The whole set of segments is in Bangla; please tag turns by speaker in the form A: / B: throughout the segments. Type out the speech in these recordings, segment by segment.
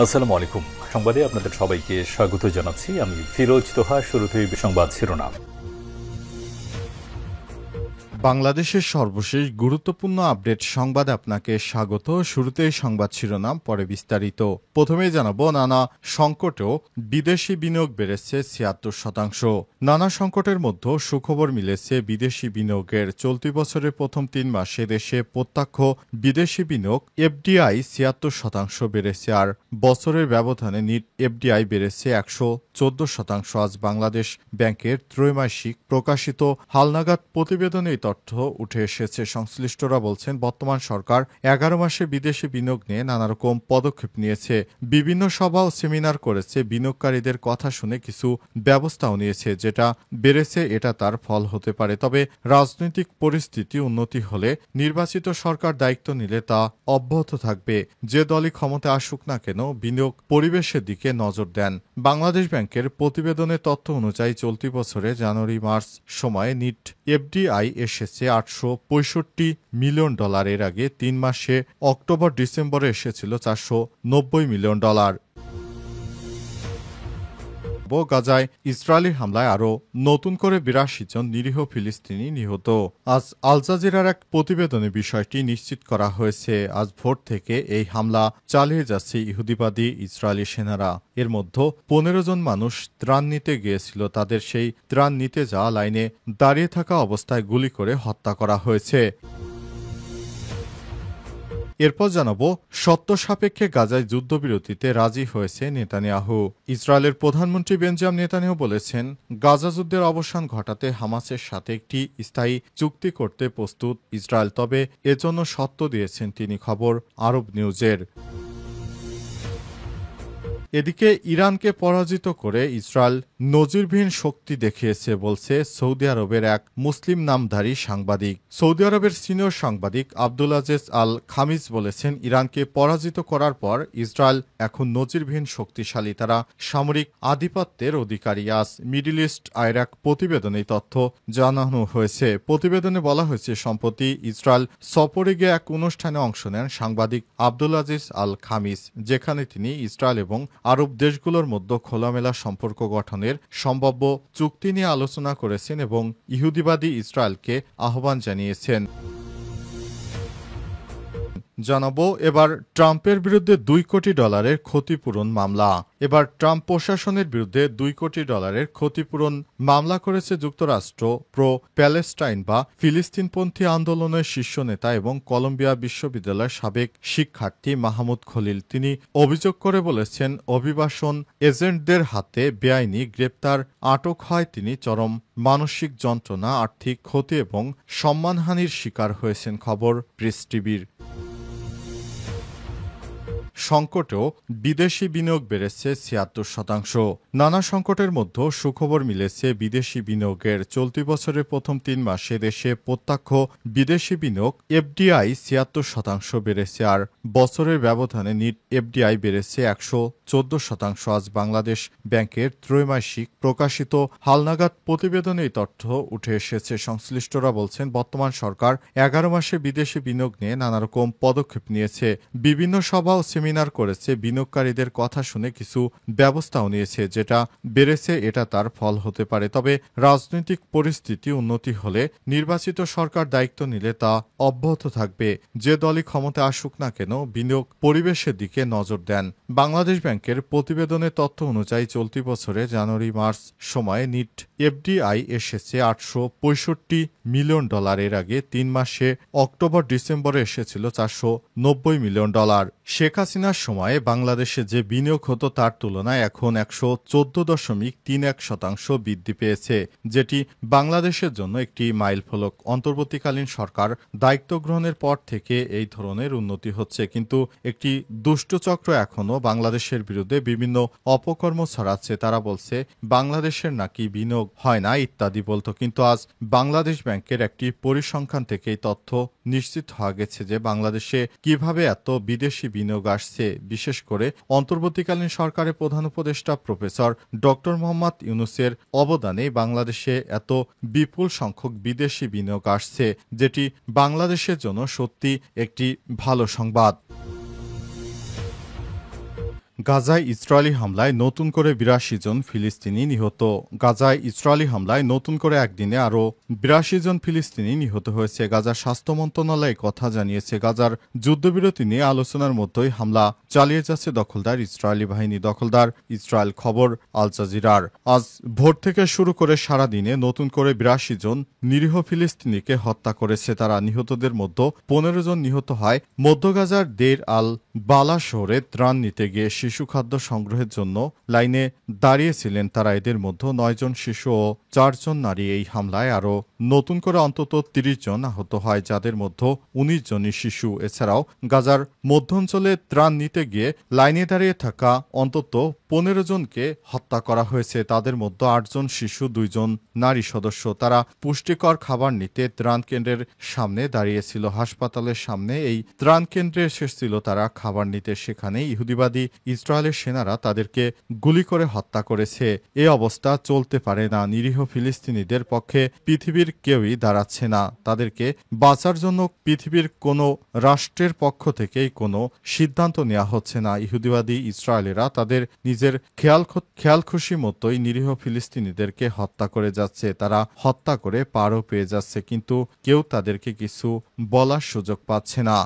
A: আসসালামু আলাইকুম। সংবাদে আপনাদের সবাইকে স্বাগত জানাচ্ছি। আমি ফিরোজ তোহা। শুরুতেই সংবাদ শিরোনাম।
B: বাংলাদেশের সর্বশেষ গুরুত্বপূর্ণ আপডেট সংবাদে আপনাকে স্বাগত। শুরুতেই সংবাদ শিরোনাম, পরে বিস্তারিত। প্রথমেই জানাবো, নানা সংকটেও বিদেশি বিনিয়োগ বেড়েছে ৭৬%। নানা সংকটের মধ্যেও সুখবর মিলেছে বিদেশি বিনিয়োগের। চলতি বছরের প্রথম ৩ মাসে দেশে প্রত্যক্ষ বিদেশি বিনিয়োগ এফডিআই ৭৬% বেড়েছে, আর বছরের ব্যবধানে নিট এফডিআই বেড়েছে ১১৪%। আজ বাংলাদেশ ব্যাংকের ত্রৈমাসিক প্রকাশিত হালনাগাদ প্রতিবেদনে এই তথ্য উঠে এসেছে। সংশ্লিষ্টরা বলছেন, বর্তমান সরকার ১১ মাসে বিদেশি বিনিয়োগ নিয়ে নানারকম পদক্ষেপ নিয়েছে, বিভিন্ন সভা ও সেমিনার করেছে, বিনিয়োগকারীদের কথা শুনে কিছু ব্যবস্থাও নিয়েছে। যেটা বেড়েছে এটা তার ফল হতে পারে, তবে রাজনৈতিক পরিস্থিতি উন্নতি হলে, নির্বাচিত সরকার দায়িত্ব নিলে তা অব্যাহত থাকবে। যে দলই ক্ষমতা আসুক না কেন, বিনিয়োগ পরিবেশের দিকে নজর দেন। বাংলাদেশ ব্যাংকের প্রতিবেদনের তথ্য অনুযায়ী চলতি বছরে জানুয়ারি-মার্চ সময়ে নিট এফডিআই এসেছে $৮৬৫ মিলিয়ন। এর আগে ৩ মাসে অক্টোবর-ডিসেম্বরে এসেছিল $৪৯০ মিলিয়ন। গাজায় ইসরায়েলি হামলায় আরও নতুন করে ৮২ জন নিরীহ ফিলিস্তিনি নিহত। আজ আল জাজিরার এক প্রতিবেদনে বিষয়টি নিশ্চিত করা হয়েছে। আজ ভোর থেকে এই হামলা চালিয়ে যাচ্ছে ইহুদিবাদী ইসরায়েলি সেনারা। এর মধ্যে ১৫ জন মানুষ ত্রাণ নিতে গিয়েছিল। তাদের সেই ত্রাণ নিতে যাওয়া লাইনে দাঁড়িয়ে থাকা অবস্থায় গুলি করে হত্যা করা হয়েছে। এরপর জানাবো, সত্য সাপেক্ষে গাজায় যুদ্ধবিরতিতে রাজি হয়েছে নেতানিয়াহু। ইসরায়েলের প্রধানমন্ত্রী বেঞ্জামিন নেতানিয়াহু বলেছেন, গাজা যুদ্ধের অবসান ঘটাতে হামাসের সাথে একটি স্থায়ী চুক্তি করতে প্রস্তুত ইসরায়েল, তবে এজন্য শর্ত দিয়েছেন তিনি। খবর আরব নিউজের। এদিকে ইরানকে পরাজিত করে ইসরায়েল নজিরবিহীন শক্তি দেখিয়েছে বলছে সৌদি আরবের এক মুসলিম নামধারী সাংবাদিক। সৌদি আরবের সিনিয়র সাংবাদিক আব্দুলাজেজ আল খামিজ বলেছেন, ইরানকে পরাজিত করার পর ইসরায়েল এখন নজিরবিহীন শক্তিশালী, তারা সামরিক আধিপত্যের অধিকারী। আজ মিডল ইস্ট আয়ের এক প্রতিবেদনে এই তথ্য জানানো হয়েছে। প্রতিবেদনে বলা হয়েছে, সম্প্রতি ইসরায়েল সফরে গিয়ে এক অনুষ্ঠানে অংশ নেন সাংবাদিক আব্দুলাজিজ আল খামিজ, যেখানে তিনি ইসরায়েল এবং আরব দেশগুলোর মধ্যে খোলামেলা সম্পর্ক গঠনের সম্ভাব্য চুক্তি নিয়ে আলোচনা করেছেন এবং ইহুদিবাদী ইসরায়েলকে আহ্বান জানিয়েছেন। জানাবো এবার ট্রাম্পের বিরুদ্ধে $2 কোটি ক্ষতিপূরণ মামলা। এবার ট্রাম্প প্রশাসনের বিরুদ্ধে $2 কোটি ক্ষতিপূরণ মামলা করেছে যুক্তরাষ্ট্র প্রো প্যালেস্টাইন বা ফিলিস্তিনপন্থী আন্দোলনের শীর্ষ নেতা এবং কলম্বিয়া বিশ্ববিদ্যালয়ের সাবেক শিক্ষার্থী মাহমুদ খলিল। তিনি অভিযোগ করে বলেছেন, অভিবাসন এজেন্টদের হাতে বেআইনি গ্রেপ্তার, আটক হয় তিনি চরম মানসিক যন্ত্রণা, আর্থিক ক্ষতি এবং সম্মানহানির শিকার হয়েছেন। খবর প্রেস টিভির। সংকটেও বিদেশি বিনিয়োগ বেড়েছে ৭৬%। নানা সংকটের মধ্যেও সুখবর মিলেছে বিদেশি বিনিয়োগের। চলতি বছরের প্রথম ৩ মাসে দেশে প্রত্যক্ষ বিদেশি বিনিয়োগ এফডিআই ৭৬% বেড়েছে, আর বছরের ব্যবধানে নিট এফডিআই বেড়েছে ১১৪%। আজ বাংলাদেশ ব্যাংকের ত্রৈমাসিক প্রকাশিত হালনাগাদ প্রতিবেদনে এই তথ্য উঠে এসেছে। সংশ্লিষ্টরা বলছেন, বর্তমান সরকার ১১ মাসে বিদেশি বিনিয়োগ নিয়ে নানারকম পদক্ষেপ নিয়েছে, বিভিন্ন সভা ও সেমিনার করেছে, বিনিয়োগকারীদের কথা শুনে কিছু ব্যবস্থাও নিয়েছে। যেটা বেড়েছে এটা তার ফল হতে পারে, তবে রাজনৈতিক পরিস্থিতি উন্নতি হলে, নির্বাচিত সরকার দায়িত্ব নিলে তা অব্যাহত থাকবে। যে দলই ক্ষমতা আসুক না কেন, বিনিয়োগ পরিবেশের দিকে নজর দেন। বাংলাদেশ ব্যাংকের প্রতিবেদনের তথ্য অনুযায়ী চলতি বছরে জানুয়ারি-মার্চ সময়ে নিট এফডিআই এসেছে $৮৬৫ মিলিয়ন। এর আগে ৩ মাসে অক্টোবর-ডিসেম্বরে এসেছিল $৪৯০ মিলিয়ন। শেখ হাসিনার সময়ে বাংলাদেশে যে বিনিয়োগ হতো তার তুলনায় এখন ১১৪.৩১% বৃদ্ধি পেয়েছে, যেটি বাংলাদেশের জন্য একটি মাইলফলক। অন্তর্বর্তীকালীন সরকার দায়িত্ব গ্রহণের পর থেকে এই ধরনের উন্নতি হচ্ছে, কিন্তু একটি দুষ্টচক্র এখনও বাংলাদেশের বিরুদ্ধে বিভিন্ন অপকর্ম ছড়াচ্ছে। তারা বলছে বাংলাদেশের নাকি বিনিয়োগ হয় না ইত্যাদি বলতো, কিন্তু আজ বাংলাদেশ ব্যাংকের একটি পরিসংখ্যান থেকে এই তথ্য নিশ্চিত হওয়া গেছে যে বাংলাদেশে কিভাবে এত বিদেশি বিনিয়োগ আসছে। বিশেষ করে অন্তর্বর্তীকালীন সরকারের প্রধান উপদেষ্টা প্রফেসর ড মোহাম্মদ ইউনূসের অবদানে বাংলাদেশে এত বিপুল সংখ্যক বিদেশি বিনিয়োগ আসছে, যেটি বাংলাদেশের জন্য সত্যি একটি ভালো সংবাদ। গাজায় ইসরায়েলি হামলায় নতুন করে ৮২ জন ফিলিস্তিনি নিহত। গাজায় ইসরায়েলি হামলায় নতুন করে একদিনে আরও ৮২ জন ফিলিস্তিনি নিহত হয়েছে। গাজার স্বাস্থ্য মন্ত্রণালয় কথা জানিয়েছে। গাজার যুদ্ধবিরতি নিয়ে আলোচনার মধ্যেই হামলা চালিয়ে যাচ্ছে দখলদার ইসরায়েলি বাহিনী। দখলদার ইসরায়েল খবর আল জাজিরার। আজ ভোর থেকে শুরু করে সারাদিনে নতুন করে ৮২ জন নিরীহ ফিলিস্তিনিকে হত্যা করেছে তারা। নিহতদের মধ্যে ১৫ জন নিহত হয় মধ্য গাজার দের আল বালা শহরে ত্রাণ নিতে গিয়ে শিশু খাদ্য সংগ্রহের জন্য লাইনে দাঁড়িয়েছিলেন তারা। এদের মধ্যে ৯ জন শিশু ও ৪ জন নারী। এই হামলায় আরও নতুন করে অন্তত ৩০ জন আহত হয়, যাদের মধ্যে ১৯ জনই শিশু। এছাড়াও গাজার মধ্যাঞ্চলে ত্রাণ নিতে গিয়ে লাইনে দাঁড়িয়ে থাকা অন্তত ১৫ জনকে হত্যা করা হয়েছে। তাদের মধ্যে ৮ জন শিশু, ২ জন নারী সদস্য। তারা পুষ্টিকর খাবার নিতে ত্রাণ কেন্দ্রের সামনে দাঁড়িয়েছিল। হাসপাতালের সামনে এই ত্রাণ কেন্দ্রে এসেছিল তারা খাবার নিতে। সেখানে ইহুদিবাদী ইসরায়েলের সেনারা তাদেরকে গুলি করে হত্যা করেছে। এ অবস্থা চলতে পারে না। নিরীহ ফিলিস্তিনিদের পক্ষে পৃথিবীর কেউই দাঁড়াচ্ছে না। তাদেরকে বাঁচার জন্য পৃথিবীর কোনো রাষ্ট্রের পক্ষ থেকেই কোনো সিদ্ধান্ত নেওয়া হচ্ছে না। ইহুদিবাদী ইসরায়েলেরা তাদের নিজের খেয়াল খুশি মতোই নিরীহ ফিলিস্তিনিদেরকে হত্যা করে যাচ্ছে। তারা হত্যা করে পারও পেয়ে যাচ্ছে, কিন্তু কেউ তাদেরকে কিছু বলার সুযোগ পাচ্ছে না।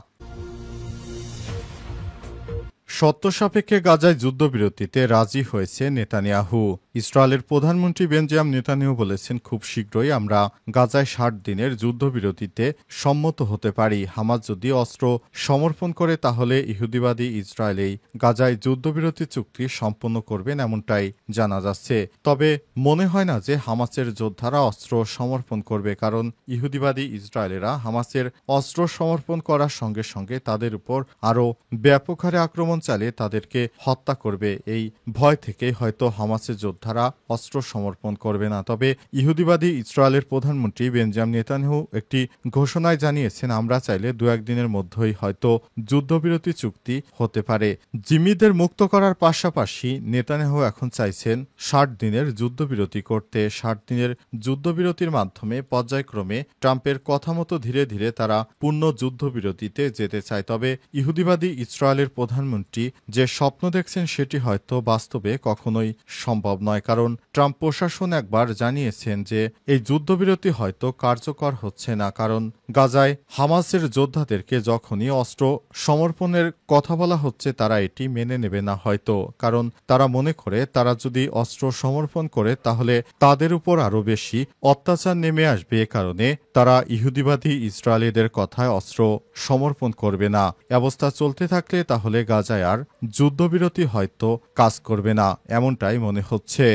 B: শর্ত সাপেক্ষে গাজায় যুদ্ধবিরতিতে রাজি হয়েছে নেতানিয়াহু। ইসরায়েলের প্রধানমন্ত্রী বেঞ্জামিন নেতানিয়াহু বলেছেন, খুব শীঘ্রই আমরা গাজায় ৬০ দিনের যুদ্ধবিরতিতে সম্মত হতে পারি। হামাস যদি অস্ত্র সমর্পণ করে তাহলে ইহুদিবাদী ইসরায়েল এই গাজায় যুদ্ধবিরতি চুক্তি সম্পন্ন করবেন, এমনটাই জানা যাচ্ছে। তবে মনে হয় না যে হামাসের যোদ্ধারা অস্ত্র সমর্পণ করবে, কারণ ইহুদিবাদী ইসরায়েলেরা হামাসের অস্ত্র সমর্পণ করার সঙ্গে সঙ্গে তাদের উপর আরও ব্যাপক হারে আক্রমণ চালিয়ে তাদেরকে হত্যা করবে। এই ভয় থেকে হয়তো হামাসের যোদ্ধারা অস্ত্র সমর্পণ করবে না। তবে ইহুদিবাদী ইসরায়েলের প্রধানমন্ত্রী বেঞ্জামিন নেতানিয়াহু একটি ঘোষণায় জানিয়েছেন, আমরা চাইলে ২-১ দিনের মধ্যেই হয়তো যুদ্ধবিরতি চুক্তি হতে পারে। জিম্মিদের মুক্ত করার পাশাপাশি নেতানিয়াহু এখন চাইছেন ৬০ দিনের যুদ্ধবিরতি করতে। ৬০ দিনের যুদ্ধবিরতির মাধ্যমে পর্যায়ক্রমে ট্রাম্পের কথা মতো ধীরে ধীরে তারা পূর্ণ যুদ্ধবিরতিতে যেতে চায়। তবে ইহুদিবাদী ইসরায়েলের প্রধানমন্ত্রী যে স্বপ্ন দেখছেন সেটি হয়তো বাস্তবে কখনোই সম্ভব নয়, কারণ ট্রাম্প প্রশাসন একবার জানিয়েছেন যে এই যুদ্ধবিরতি হয়তো কার্যকর হচ্ছে না, কারণ গাজায় হামাসের যোদ্ধাদেরকে যখনই অস্ত্র সমর্পণের কথা বলা হচ্ছে তারা এটি মেনে নেবে না হয়তো, কারণ তারা মনে করে তারা যদি অস্ত্র সমর্পণ করে তাহলে তাদের উপর আরও বেশি অত্যাচার নেমে আসবে। এ কারণে তারা ইহুদিবাদী ইসরায়েলিদের কথায় অস্ত্র সমর্পণ করবে না। অবস্থা চলতে থাকলে তাহলে গাজায় আর যুদ্ধবিরতি হয়তো কাজ করবে না, এমনটাই মনে হচ্ছে।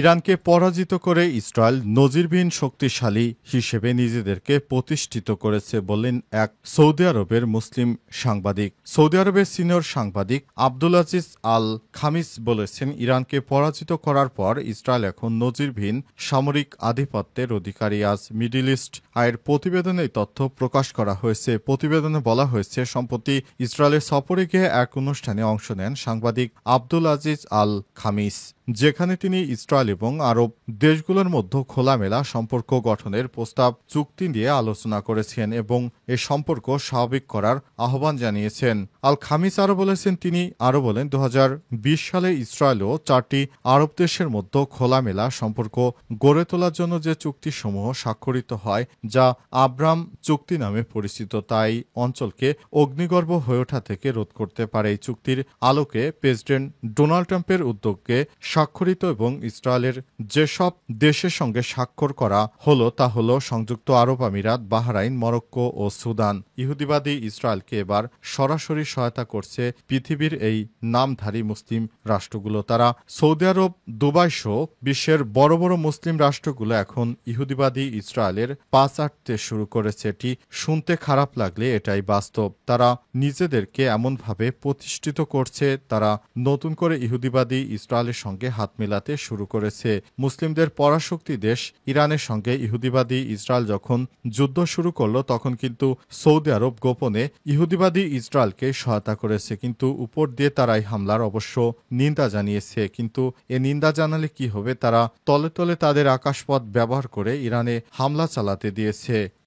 B: ইরানকে পরাজিত করে ইসরায়েল নজিরবিহীন শক্তিশালী হিসেবে নিজেদেরকে প্রতিষ্ঠিত করেছে বললেন এক সৌদি আরবের মুসলিম সাংবাদিক। সৌদি আরবের সিনিয়র সাংবাদিক আব্দুল আজিজ আল খামিস বলেছেন, ইরানকে পরাজিত করার পর ইসরায়েল এখন নজিরবিহীন সামরিক আধিপত্যের অধিকারী। আজ মিডল ইস্ট আয়ের প্রতিবেদনে এই তথ্য প্রকাশ করা হয়েছে। প্রতিবেদনে বলা হয়েছে, সম্প্রতি ইসরায়েলের সফরে গিয়ে এক অনুষ্ঠানে অংশ নেন সাংবাদিক আব্দুল আজিজ আল খামিস, যেখানে তিনি ইসরায়েল এবং আরব দেশগুলোর মধ্যে খোলামেলা সম্পর্ক গঠনের প্রস্তাব চুক্তি নিয়ে আলোচনা করেছেন এবং এ সম্পর্ক স্বাভাবিক করার আহ্বান জানিয়েছেন। আল খামিস আরও বলেছেন, তিনি আরও বলেন, ২০২০ সালে ইসরায়েল ও ৪টি আরব দেশের মধ্যে খোলামেলা সম্পর্ক গড়ে তোলার জন্য যে চুক্তিসমূহ স্বাক্ষরিত হয়, যা আব্রাম চুক্তি নামে পরিচিত, তাই অঞ্চলকে অগ্নিগর্ভ হয়ে ওঠা থেকে রোধ করতে পারে। এই চুক্তির আলোকে প্রেসিডেন্ট ডোনাল্ড ট্রাম্পের উদ্যোগে স্বাক্ষরিত এবং ইসরায়েলের যেসব দেশের সঙ্গে স্বাক্ষর করা হলো তা হল সংযুক্ত আরব আমিরাত, বাহরাইন, মরক্কো ও সুদান। ইহুদিবাদী ইসরায়েলকে এবার সরাসরি সহায়তা করছে পৃথিবীর এই নামধারী মুসলিম রাষ্ট্রগুলো। তারা সৌদি আরব, দুবাই সহ বিশ্বের বড় বড় মুসলিম রাষ্ট্রগুলো এখন ইহুদিবাদী ইসরায়েলের পা চাটতে শুরু করেছে। এটি শুনতে খারাপ লাগলে এটাই বাস্তব। তারা নিজেদেরকে এমনভাবে প্রতিষ্ঠিত করছে, তারা নতুন করে ইহুদিবাদী ইসরায়েলের সঙ্গে হাত মেলাতে শুরু করেছে। মুসলিমদের পরাশক্তি দেশ ইরানের সঙ্গে ইহুদিবাদী ইসরায়েল যখন যুদ্ধ শুরু করলো তখন কিন্তু সৌদি আরব গোপনে ইহুদিবাদী ইসরায়েলকে সহায়তা করেছে, কিন্তু উপর দিয়ে তারাই হামলার অবশ্য নিন্দা জানিয়েছে। কিন্তু এ নিন্দা জানালে কি হবে, তারা তলে তলে তাদের আকাশপথ ব্যবহার করে ইরানে হামলা চালাতে দিয়েছে।